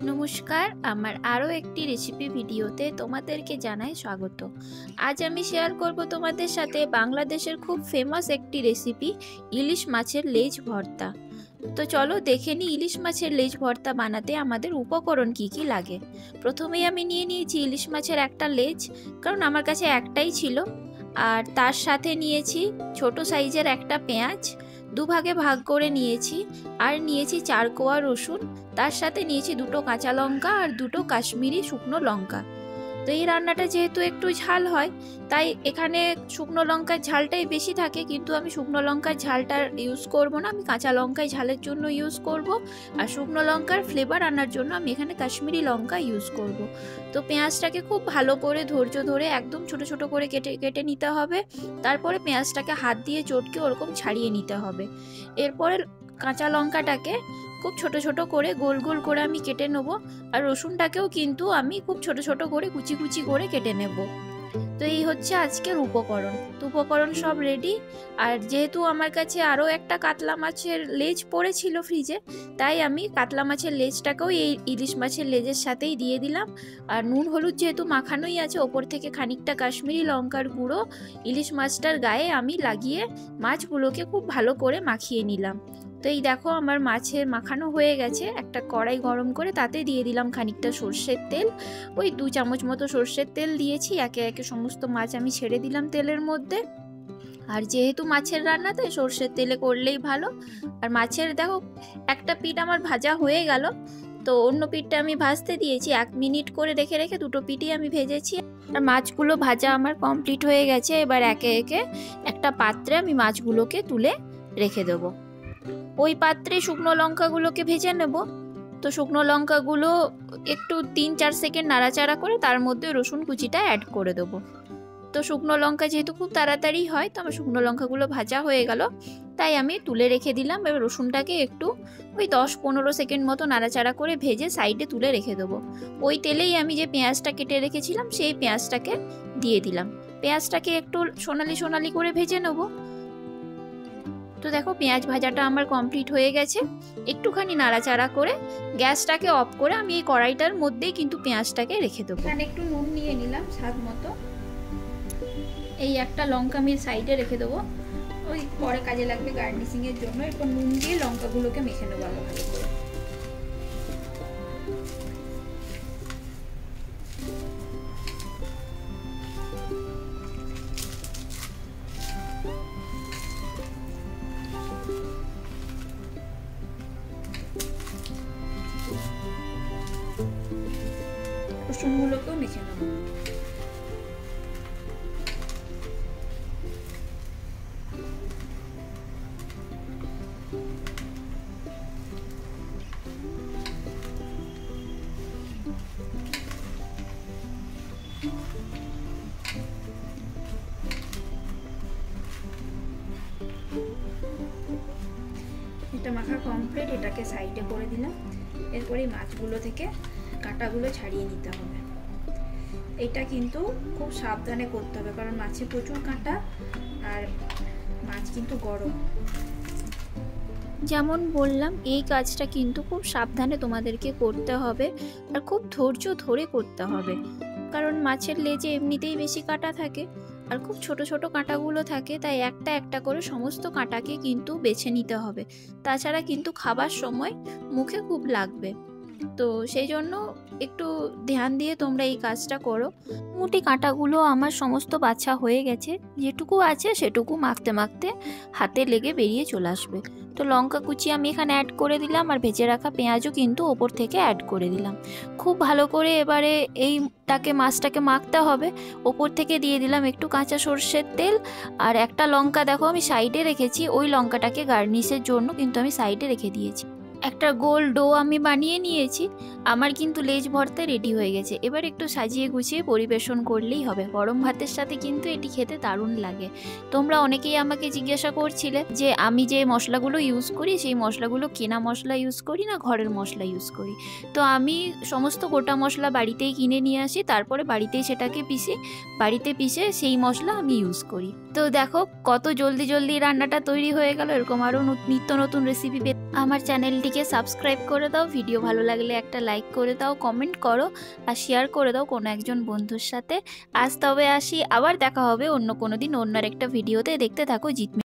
নমস্কার, আমার আরও একটি রেসিপি ভিডিওতে তোমাদেরকে জানাই স্বাগত। আজ আমি শেয়ার করব তোমাদের সাথে বাংলাদেশের খুব ফেমাস একটি রেসিপি, ইলিশ মাছের লেজ ভর্তা। তো চলো দেখে নিই ইলিশ মাছের লেজ ভর্তা বানাতে আমাদের উপকরণ কি কি লাগে। প্রথমেই আমি নিয়ে নিয়েছি ইলিশ মাছের একটা লেজ, কারণ আমার কাছে একটাই ছিল। আর তার সাথে নিয়েছি ছোট সাইজের একটা পেঁয়াজ, দুভাগে ভাগ করে নিয়েছি। আর নিয়েছি 4 কোয়া রসুন, তার সাথে নিয়েছি 2টো কাঁচা লঙ্কা আর 2টো কাশ্মীরি শুকনো লঙ্কা। তো এই রান্নাটা যেহেতু একটু ঝাল হয়, তাই এখানে শুকনো লঙ্কার ঝালটাই বেশি থাকে, কিন্তু আমি শুকনো লঙ্কার ঝালটা ইউজ করব না, আমি কাঁচা লঙ্কায় ঝালের জন্য ইউজ করব। আর শুকনো লঙ্কার ফ্লেভার আনার জন্য আমি এখানে কাশ্মীরি লঙ্কা ইউজ করব। তো পেঁয়াজটাকে খুব ভালো করে ধৈর্য ধরে একদম ছোট ছোট করে কেটে কেটে নিতে হবে। তারপরে পেঁয়াজটাকে হাত দিয়ে চটকে ওরকম ছাড়িয়ে নিতে হবে। এরপরে কাঁচা লঙ্কাটাকে খুব ছোট ছোট করে গোল গোল করে আমি কেটে নেব। আর রসুনটাকেও কিন্তু আমি খুব ছোট ছোট করে কুচি কুচি করে কেটে নেব। তো এই হচ্ছে আজকের উপকরণ। তো উপকরণ সব রেডি। আর যেহেতু আমার কাছে আরও একটা কাতলা মাছের লেজ পড়েছিল ফ্রিজে, তাই আমি কাতলা মাছের লেজটাকেও এই ইলিশ মাছের লেজের সাথেই দিয়ে দিলাম। আর নুন হলুদ যেহেতু মাখানোই আছে, ওপর থেকে খানিকটা কাশ্মীরি লঙ্কার গুঁড়ো ইলিশ মাছটার গায়ে আমি লাগিয়ে মাছগুলোকে খুব ভালো করে মাখিয়ে নিলাম। তো এই দেখো আমার মাছের মাখানো হয়ে গেছে। একটা কড়াই গরম করে তাতে দিয়ে দিলাম খানিকটা সর্ষের তেল, ওই 2 চামচ মতো সর্ষের তেল দিয়েছি। একে একে সমস্ত মাছ আমি ছেড়ে দিলাম তেলের মধ্যে। আর যেহেতু মাছের রান্না, তাই সর্ষের তেলে করলেই ভালো। আর মাছের দেখো একটা পিঠ আমার ভাজা হয়ে গেল, তো অন্য পিঠটা আমি ভাজতে দিয়েছি। 1 মিনিট করে রেখে রেখে 2টো পিঠই আমি ভেজেছি। আর মাছগুলো ভাজা আমার কমপ্লিট হয়ে গেছে। এবার একে একে একটা পাত্রে আমি মাছগুলোকে তুলে রেখে দেবো। ওই পাত্রে শুকনো লঙ্কাগুলোকে ভেজে নেব। তো শুকনো লঙ্কাগুলো একটু 3-4 সেকেন্ড নাড়াচাড়া করে তার মধ্যে রসুন কুচিটা অ্যাড করে দেবো। তো শুকনো লঙ্কা যেহেতু খুব তাড়াতাড়ি হয়, তো আমার শুকনো লঙ্কাগুলো ভাজা হয়ে গেল, তাই আমি তুলে রেখে দিলাম। এবার রসুনটাকে একটু ওই 10-15 সেকেন্ড মতো নাড়াচাড়া করে ভেজে সাইডে তুলে রেখে দেবো। ওই তেলেই আমি যে পেঁয়াজটা কেটে রেখেছিলাম সেই পেঁয়াজটাকে দিয়ে দিলাম। পেঁয়াজটাকে একটু সোনালি সোনালি করে ভেজে নেবো। তো দেখো পেঁয়াজ ভাজাটা আমার কমপ্লিট হয়ে গেছে। একটুখানি নাড়াচাড়া করে গ্যাসটাকে অফ করে আমি এই কড়াইটার মধ্যেই কিন্তু পেঁয়াজটাকে রেখে দেবো। এখানে একটু নুন নিয়ে নিলাম স্বাদ মতো। এই একটা লঙ্কা আমি সাইডে রেখে দেবো, ওই পরে কাজে লাগবে গার্নিশিংয়ের জন্য। এরপর নুন দিয়ে লঙ্কাগুলোকে মেখে নেবো ভালো করে। রসুনগুলোকেও মেখে নেব। এটা মাখা কমপ্লিট, এটাকে সাইডে করে দিলাম। এরপরে মাছগুলো থেকে কাঁটাগুলো ছাড়িয়ে নিতে হবে। এটা কিন্তু খুব সাবধানে করতে হবে, কারণ মাছে প্রচুর কাঁটা আর মাছ কিন্তু গরম। যেমন বললাম, এই কাজটা কিন্তু খুব সাবধানে তোমাদেরকে করতে হবে আর খুব ধৈর্য ধরে করতে হবে, কারণ মাছের লেজে এমনিতেই বেশি কাঁটা থাকে আর খুব ছোট ছোট কাঁটাগুলো থাকে, তাই একটা একটা করে সমস্ত কাঁটাকে কিন্তু বেছে নিতে হবে। তাছাড়া কিন্তু খাবার সময় মুখে খুব লাগবে। তো সেই জন্য একটু ধ্যান দিয়ে তোমরা এই কাজটা করো। মোটামুটি কাঁটাগুলো আমার সমস্ত বাছা হয়ে গেছে, যেটুকু আছে সেটুকু মাখতে মাখতে হাতে লেগে বেরিয়ে চলে আসবে। তো লঙ্কা কুচি আমি এখানে অ্যাড করে দিলাম, আর ভেজে রাখা পেঁয়াজও কিন্তু ওপর থেকে অ্যাড করে দিলাম। খুব ভালো করে এবারে এইটাকে মাছটাকে মাখতে হবে। ওপর থেকে দিয়ে দিলাম একটু কাঁচা সর্ষের তেল। আর একটা লঙ্কা দেখো আমি সাইডে রেখেছি, ওই লঙ্কাটাকে গার্নিশের জন্য কিন্তু আমি সাইডে রেখে দিয়েছি। একটা গোল ডো আমি বানিয়ে নিয়েছি। আমার কিন্তু লেজ ভর্তা রেডি হয়ে গেছে। এবার একটু সাজিয়ে গুছিয়ে পরিবেশন করলেই হবে। গরম ভাতের সাথে কিন্তু এটি খেতে দারুণ লাগে। তোমরা অনেকেই আমাকে জিজ্ঞাসা করছিলে যে আমি যে মশলাগুলো ইউজ করি সেই মশলাগুলো কেনা মশলা ইউজ করি না ঘরের মশলা ইউজ করি। তো আমি সমস্ত গোটা মশলা বাড়িতেই কিনে নিয়ে আসি, তারপরে বাড়িতেই সেটাকে বাড়িতে পিষে সেই মশলা আমি ইউজ করি। তো দেখো কত জলদি জলদি রান্নাটা তৈরি হয়ে গেল। এরকম আরও নিত্য নতুন রেসিপি পেতে আমার চ্যানেলটি চ্যানেলটিকে সাবস্ক্রাইব করে দাও, ভিডিও ভালো লাগলে একটা লাইক করে দাও, কমেন্ট করো আর শেয়ার করে দাও কোনো একজন বন্ধুর সাথে। আজ তবে আসি, আবার দেখা হবে অন্য কোনো দিন অন্য একটা ভিডিওতে। দেখতে থাকো জিতমি।